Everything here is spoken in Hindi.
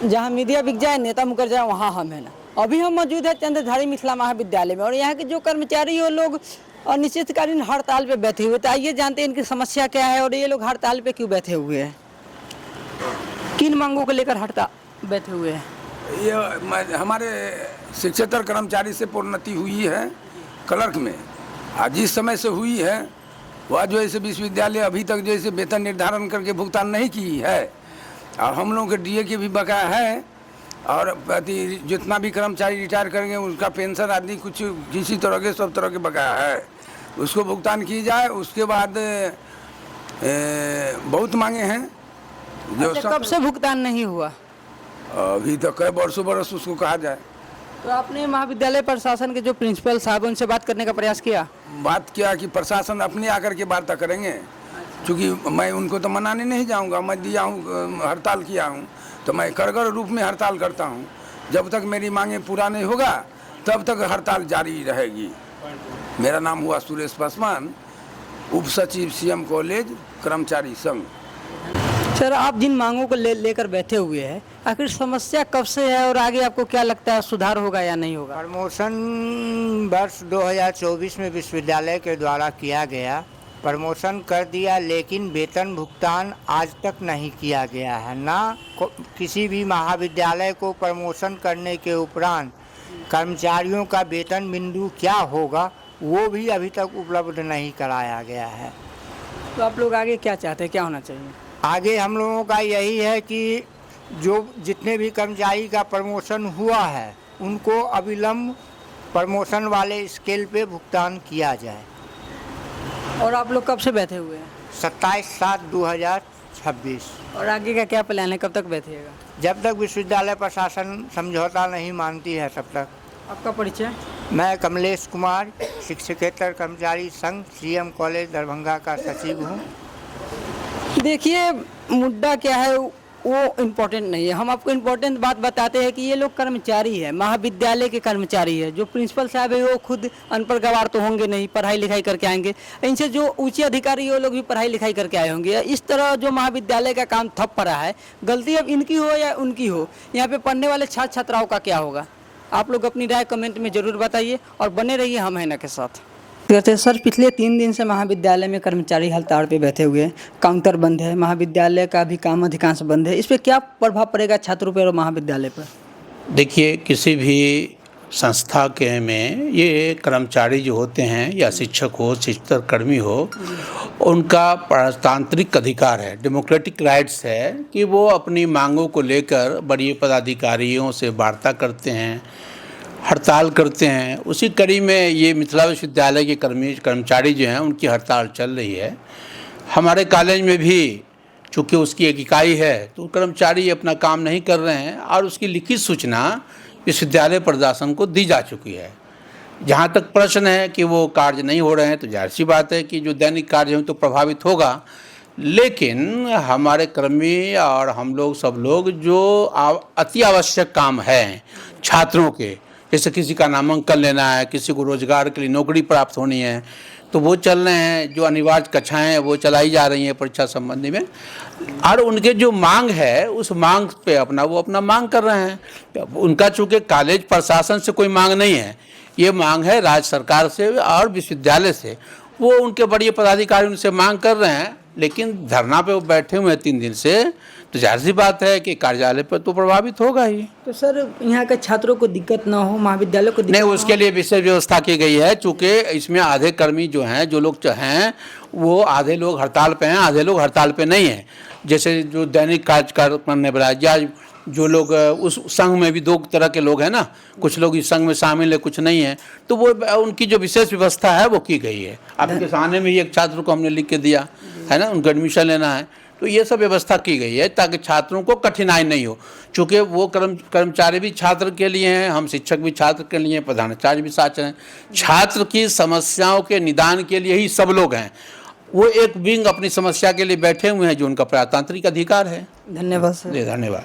जहाँ मीडिया बिक जाए, नेता मुकर जाए, वहाँ हम है ना। अभी हम मौजूद है चंद्रधारी मिथिला महाविद्यालय में, और यहाँ के जो कर्मचारी वो लोग अनिश्चितकालीन हड़ताल पे बैठे हुए। तो आइए जानते हैं इनकी समस्या क्या है और ये लोग हड़ताल पे क्यों बैठे हुए हैं, किन मांगों को लेकर हड़ताल बैठे हुए हैं। ये हमारे शिक्षेतर कर्मचारी से प्रोन्नति हुई है क्लर्क में, आज जिस समय से हुई है वह जो है विश्वविद्यालय अभी तक जो है वेतन निर्धारण करके भुगतान नहीं की है, और हम लोगों के डीए के भी बकाया है, और प्रति जितना भी कर्मचारी रिटायर करेंगे उसका पेंशन आदि कुछ किसी तरह के सब तरह के बकाया है, उसको भुगतान की जाए। उसके बाद बहुत मांगे हैं जो अच्छा, कब से भुगतान नहीं हुआ? अभी तक कई बरस उसको कहा जाए। तो आपने महाविद्यालय प्रशासन के जो प्रिंसिपल साहब उनसे बात करने का प्रयास किया? बात किया कि प्रशासन अपने आकर के वार्ता करेंगे, क्योंकि मैं उनको तो मनाने नहीं जाऊंगा। मैं दिया हूँ, हड़ताल किया हूँ, तो मैं कड़गर रूप में हड़ताल करता हूँ। जब तक मेरी मांगे पूरा नहीं होगा तब तक हड़ताल जारी रहेगी। मेरा नाम हुआ सुरेश पासवान, उप सचिव सीएम कॉलेज कर्मचारी संघ। सर, आप जिन मांगों को लेकर बैठे हुए हैं, आखिर समस्या कब से है और आगे आपको क्या लगता है सुधार होगा या नहीं होगा? प्रमोशन वर्ष 2024 में विश्वविद्यालय के द्वारा किया गया, प्रमोशन कर दिया, लेकिन वेतन भुगतान आज तक नहीं किया गया है। ना किसी भी महाविद्यालय को प्रमोशन करने के उपरांत कर्मचारियों का वेतन बिंदु क्या होगा वो भी अभी तक उपलब्ध नहीं कराया गया है। तो आप लोग आगे क्या चाहते हैं, क्या होना चाहिए? आगे हम लोगों का यही है कि जो जितने भी कर्मचारी का प्रमोशन हुआ है उनको अविलंब प्रमोशन वाले स्केल पे भुगतान किया जाए। और आप लोग कब से बैठे हुए हैं? 27/7/2026। और आगे का क्या प्लान है, कब तक बैठिएगा? जब तक विश्वविद्यालय प्रशासन समझौता नहीं मानती है तब तक। आपका परिचय? मैं कमलेश कुमार, शिक्षकेतर कर्मचारी संघ, सीएम कॉलेज दरभंगा का सचिव हूँ। देखिए, मुद्दा क्या है वो इम्पोर्टेंट नहीं है। हम आपको इम्पोर्टेंट बात बताते हैं कि ये लोग कर्मचारी है, महाविद्यालय के कर्मचारी है। जो प्रिंसिपल साहब है वो खुद अनपढ़ गवार तो होंगे नहीं, पढ़ाई लिखाई करके आएंगे। इनसे जो ऊंचे अधिकारी वो लोग भी पढ़ाई लिखाई करके आए होंगे। इस तरह जो महाविद्यालय का काम ठप पड़ा है, गलती अब इनकी हो या उनकी हो, यहाँ पे पढ़ने वाले छात्र छात्राओं का क्या होगा? आप लोग अपनी राय कमेंट में ज़रूर बताइए और बने रहिए हम है ना के साथ। सर, पिछले 3 दिन से महाविद्यालय में कर्मचारी हड़ताल पे बैठे हुए हैं, काउंटर बंद है, महाविद्यालय का भी काम अधिकांश बंद है। इस पर क्या प्रभाव पड़ेगा छात्रों पर और महाविद्यालय पर? देखिए, किसी भी संस्था के में ये कर्मचारी जो होते हैं या शिक्षक हो, शिक्षक कर्मी हो, उनका प्रजातांत्रिक अधिकार है, डेमोक्रेटिक राइट्स है कि वो अपनी मांगों को लेकर बड़े पदाधिकारियों से वार्ता करते हैं, हड़ताल करते हैं। उसी कड़ी में ये मिथिला विश्वविद्यालय के कर्मचारी जो हैं उनकी हड़ताल चल रही है। हमारे कॉलेज में भी चूँकि उसकी एक इकाई है तो कर्मचारी अपना काम नहीं कर रहे हैं, और उसकी लिखित सूचना विश्वविद्यालय प्रशासन को दी जा चुकी है। जहाँ तक प्रश्न है कि वो कार्य नहीं हो रहे हैं, तो जाहिर सी बात है कि जो दैनिक कार्य हैं तो प्रभावित होगा। लेकिन हमारे कर्मी और हम लोग सब लोग जो अति आवश्यक काम है छात्रों के, जैसे किसी का नामांकन लेना है, किसी को रोजगार के लिए नौकरी प्राप्त होनी है, तो वो चल रहे हैं। जो अनिवार्य कक्षाएं हैं वो चलाई जा रही हैं परीक्षा संबंधी में, और उनके जो मांग है उस मांग पे वो अपना मांग कर रहे हैं। उनका चूँकि कॉलेज प्रशासन से कोई मांग नहीं है, ये मांग है राज्य सरकार से और विश्वविद्यालय से। वो उनके बड़े पदाधिकारी उनसे मांग कर रहे हैं, लेकिन धरना पे वो बैठे हुए हैं 3 दिन से, तो जाहिर सी बात है कि कार्यालय पर तो प्रभावित होगा ही। तो सर, यहाँ के छात्रों को दिक्कत ना हो, महाविद्यालय को दिक्कत नहीं, उसके लिए विशेष व्यवस्था की गई है। चूँकि इसमें आधे कर्मी जो हैं, जो लोग हैं वो आधे लोग हड़ताल पे हैं, आधे लोग हड़ताल पे नहीं हैं। जैसे जो दैनिक कार्य करने वाला या जो लोग उस संघ में भी 2 तरह के लोग हैं ना, कुछ लोग इस संघ में शामिल है, कुछ नहीं है, तो वो उनकी जो विशेष व्यवस्था है वो की गई है। आपके सामने में ही एक छात्र को हमने लिख के दिया है ना, उनको एडमिशन लेना है, तो ये सब व्यवस्था की गई है ताकि छात्रों को कठिनाई नहीं हो। चूँकि वो कर्मचारी भी छात्र के लिए हैं, हम शिक्षक भी छात्र के लिए, प्रधानाचार्य भी छात्र हैं। छात्र की समस्याओं के निदान के लिए ही सब लोग हैं। वो एक विंग अपनी समस्या के लिए बैठे हुए हैं जो उनका प्रजातांत्रिक अधिकार है। धन्यवाद सर। धन्यवाद।